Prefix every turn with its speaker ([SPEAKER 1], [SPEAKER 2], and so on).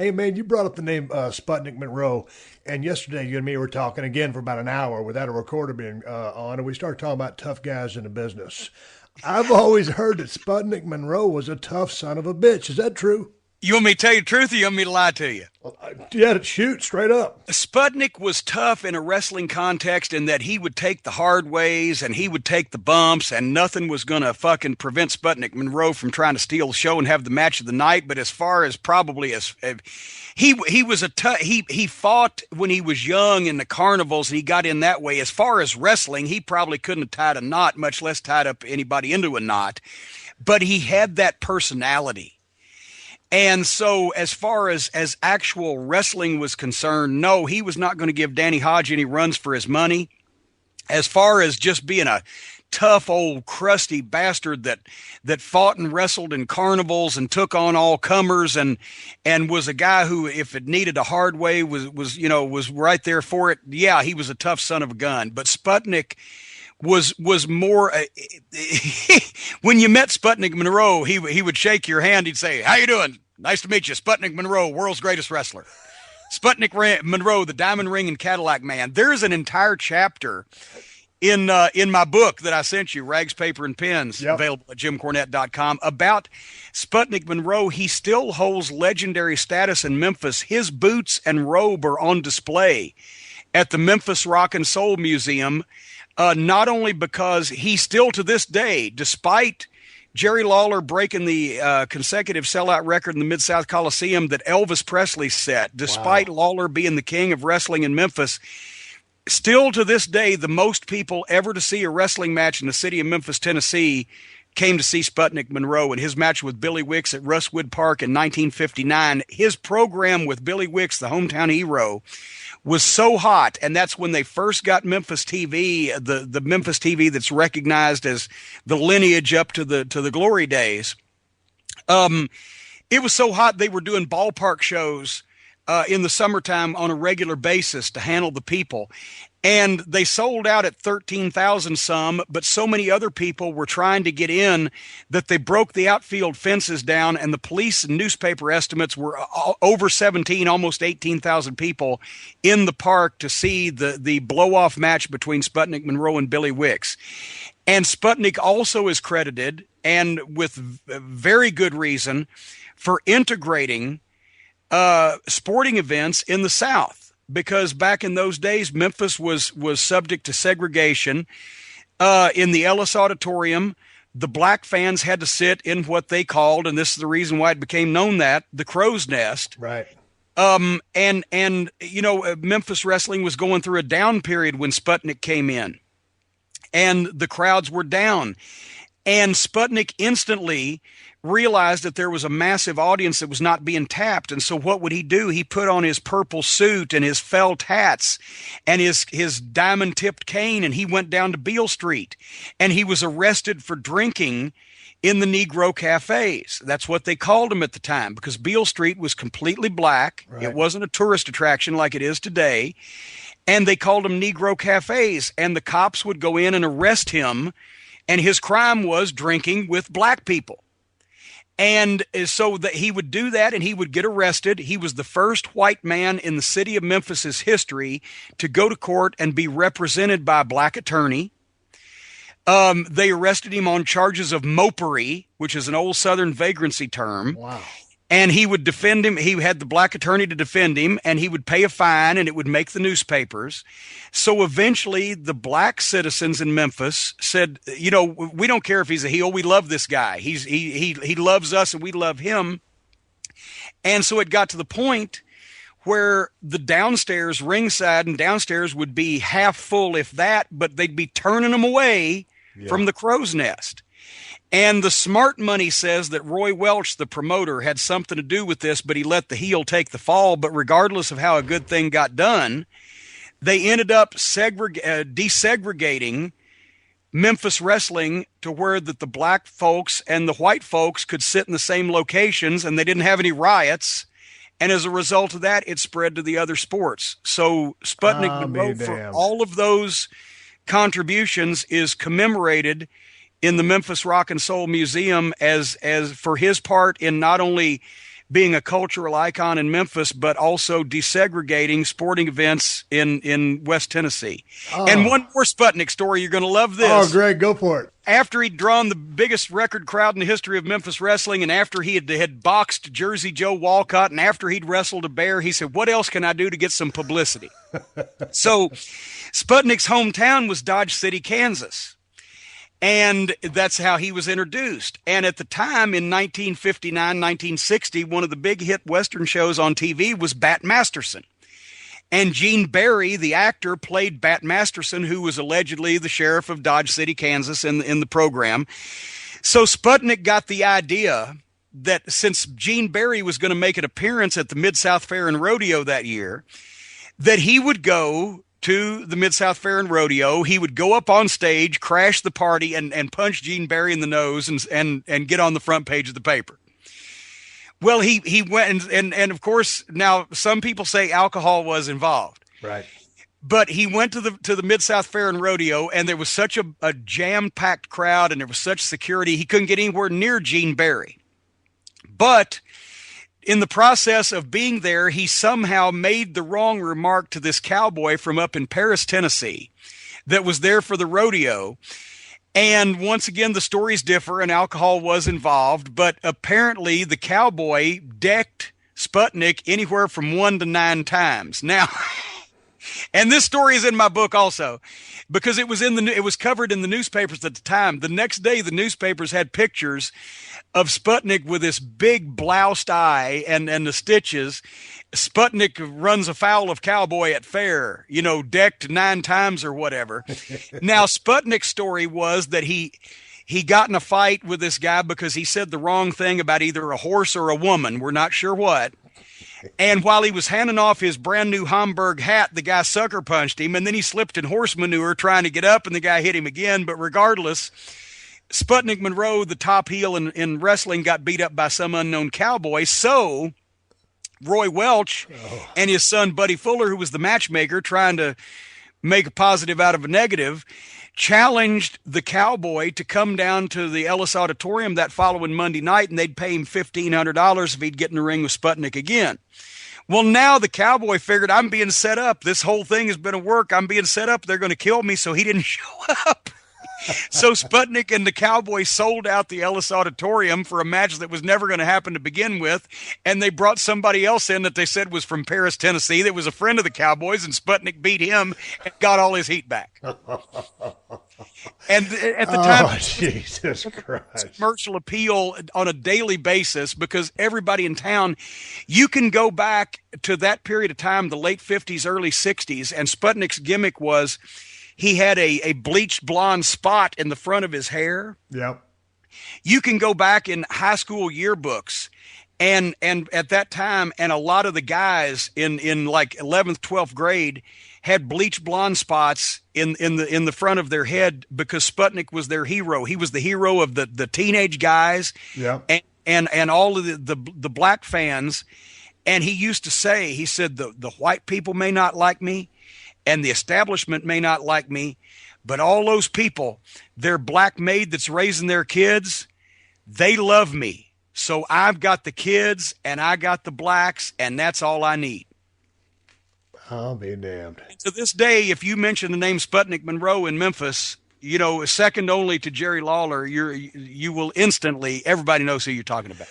[SPEAKER 1] Hey, man, you brought up the name Sputnik Monroe, and yesterday you and me were talking again for about an hour without a recorder being on, and we started talking about tough guys in the business. I've always heard that Sputnik Monroe was a tough son of a bitch. Is that true?
[SPEAKER 2] You want me to tell you the truth or you want me to lie to you?
[SPEAKER 1] Yeah, shoot, straight up.
[SPEAKER 2] Sputnik was tough in a wrestling context in that he would take the hard ways and he would take the bumps, and nothing was going to fucking prevent Sputnik Monroe from trying to steal the show and have the match of the night. But as far as probably as he was a tough, he fought when he was young in the carnivals and he got in that way. As far as wrestling, he probably couldn't have tied a knot, much less tied up anybody into a knot. But he had that personality. And so as far as actual wrestling was concerned, no, he was not going to give Danny Hodge any runs for his money. As far as just being a tough old crusty bastard that fought and wrestled in carnivals and took on all comers and was a guy who, if it needed a hard way, was right there for it. Yeah, he was a tough son of a gun. But Sputnik was more when you met Sputnik Monroe, he would shake your hand. He'd say, "How you doing? Nice to meet you, Sputnik Monroe, world's greatest wrestler." Sputnik Monroe, the Diamond Ring and Cadillac Man. There's an entire chapter in my book that I sent you, Rags, Paper, and Pens, available at jimcornette.com, about Sputnik Monroe. He still holds legendary status in Memphis. His boots and robe are on display at the Memphis Rock and Soul Museum. Not only because he still to this day, despite Jerry Lawler breaking the consecutive sellout record in the Mid-South Coliseum that Elvis Presley set, despite Lawler being the king of wrestling in Memphis, still to this day, the most people ever to see a wrestling match in the city of Memphis, Tennessee, came to see Sputnik Monroe. And his match with Billy Wicks at Rustwood Park in 1959, his program with Billy Wicks, the hometown hero, was so hot, and that's when they first got Memphis TV, the Memphis TV that's recognized as the lineage up to the glory days. It was so hot they were doing ballpark shows in the summertime on a regular basis to handle the people. And they sold out at 13,000 some, but so many other people were trying to get in that they broke the outfield fences down, and the police and newspaper estimates were over 17, almost 18,000 people in the park to see the blow-off match between Sputnik Monroe and Billy Wicks. And Sputnik also is credited, and with very good reason, for integrating sporting events in the South. Because back in those days, Memphis was subject to segregation. In the Ellis Auditorium, the black fans had to sit in what they called, and this is the reason why it became known that, the crow's nest.
[SPEAKER 1] Right.
[SPEAKER 2] And Memphis wrestling was going through a down period when Sputnik came in. And the crowds were down. And Sputnik instantly realized that there was a massive audience that was not being tapped. And so what would he do? He put on his purple suit and his felt hats and his diamond-tipped cane, and he went down to Beale Street. And he was arrested for drinking in the Negro cafes. That's what they called them at the time, because Beale Street was completely black. Right. It wasn't a tourist attraction like it is today. And they called them Negro cafes. And the cops would go in and arrest him, and his crime was drinking with black people. And so that he would do that and he would get arrested. He was the first white man in the city of Memphis's history to go to court and be represented by a black attorney. They arrested him on charges of mopery, which is an old Southern vagrancy term.
[SPEAKER 1] Wow.
[SPEAKER 2] And he would defend him. He had the black attorney to defend him, and he would pay a fine, and it would make the newspapers. So eventually the black citizens in Memphis said, we don't care if he's a heel. We love this guy. He loves us and we love him. And so it got to the point where the downstairs, ringside and downstairs, would be half full, if that, but they'd be turning them away from the crow's nest. And the smart money says that Roy Welch, the promoter, had something to do with this, but he let the heel take the fall. But regardless of how a good thing got done, they ended up desegregating Memphis wrestling to where that the black folks and the white folks could sit in the same locations, and they didn't have any riots. And as a result of that, it spread to the other sports. So Sputnik Monroe, for all of those contributions, is commemorated in the Memphis Rock and Soul Museum as for his part in not only being a cultural icon in Memphis, but also desegregating sporting events in West Tennessee.
[SPEAKER 1] Oh.
[SPEAKER 2] And one more Sputnik story. You're going to love this.
[SPEAKER 1] Oh, Greg, go for it.
[SPEAKER 2] After he'd drawn the biggest record crowd in the history of Memphis wrestling, and after he had boxed Jersey Joe Walcott, and after he'd wrestled a bear, he said, what else can I do to get some publicity? So Sputnik's hometown was Dodge City, Kansas. And that's how he was introduced. And at the time, in 1959, 1960, one of the big hit Western shows on TV was Bat Masterson. And Gene Barry, the actor, played Bat Masterson, who was allegedly the sheriff of Dodge City, Kansas, in the program. So Sputnik got the idea that since Gene Barry was going to make an appearance at the Mid-South Fair and Rodeo that year, that he would go to the Mid-South Fair and Rodeo. He would go up on stage, crash the party, and punch Gene Barry in the nose and get on the front page of the paper. Well, he went and of course now some people say alcohol was involved.
[SPEAKER 1] Right.
[SPEAKER 2] But he went to the Mid-South Fair and Rodeo, and there was such a jam-packed crowd, and there was such security, he couldn't get anywhere near Gene Barry. But in the process of being there, he somehow made the wrong remark to this cowboy from up in Paris, Tennessee, that was there for the rodeo. And once again, the stories differ, and alcohol was involved, but apparently the cowboy decked Sputnik anywhere from 1 to 9 times. Now, and this story is in my book also, because it was covered in the newspapers at the time. The next day, the newspapers had pictures of Sputnik with this big bloused eye and the stitches. Sputnik runs afoul of cowboy at fair, decked 9 times or whatever. Now, Sputnik's story was that he got in a fight with this guy because he said the wrong thing about either a horse or a woman. We're not sure what. And while he was handing off his brand new Homburg hat, the guy sucker punched him, and then he slipped in horse manure trying to get up, and the guy hit him again. But regardless, Sputnik Monroe, the top heel in wrestling, got beat up by some unknown cowboy. So Roy Welch and his son Buddy Fuller, who was the matchmaker, trying to make a positive out of a negative, challenged the cowboy to come down to the Ellis Auditorium that following Monday night, and they'd pay him $1,500 if he'd get in the ring with Sputnik again. Well, now the cowboy figured, I'm being set up. This whole thing has been a work. I'm being set up. They're going to kill me, so he didn't show up. So Sputnik and the Cowboy sold out the Ellis Auditorium for a match that was never going to happen to begin with, and they brought somebody else in that they said was from Paris, Tennessee, that was a friend of the Cowboys, and Sputnik beat him and got all his heat back. And at the time,
[SPEAKER 1] Jesus Christ,
[SPEAKER 2] commercial appeal on a daily basis, because everybody in town, you can go back to that period of time, the late 50s, early 60s, and Sputnik's gimmick was he had a bleached blonde spot in the front of his hair.
[SPEAKER 1] Yep.
[SPEAKER 2] You can go back in high school yearbooks, and at that time, and a lot of the guys in like 11th, 12th grade had bleached blonde spots in the front of their head because Sputnik was their hero. He was the hero of the teenage guys,
[SPEAKER 1] yep,
[SPEAKER 2] and all of the black fans. And he used to say, he said, the white people may not like me, and the establishment may not like me, but all those people, their black maid that's raising their kids, they love me. So I've got the kids and I got the blacks, and that's all I need.
[SPEAKER 1] I'll be damned.
[SPEAKER 2] And to this day, if you mention the name Sputnik Monroe in Memphis, second only to Jerry Lawler, you will instantly, everybody knows who you're talking about.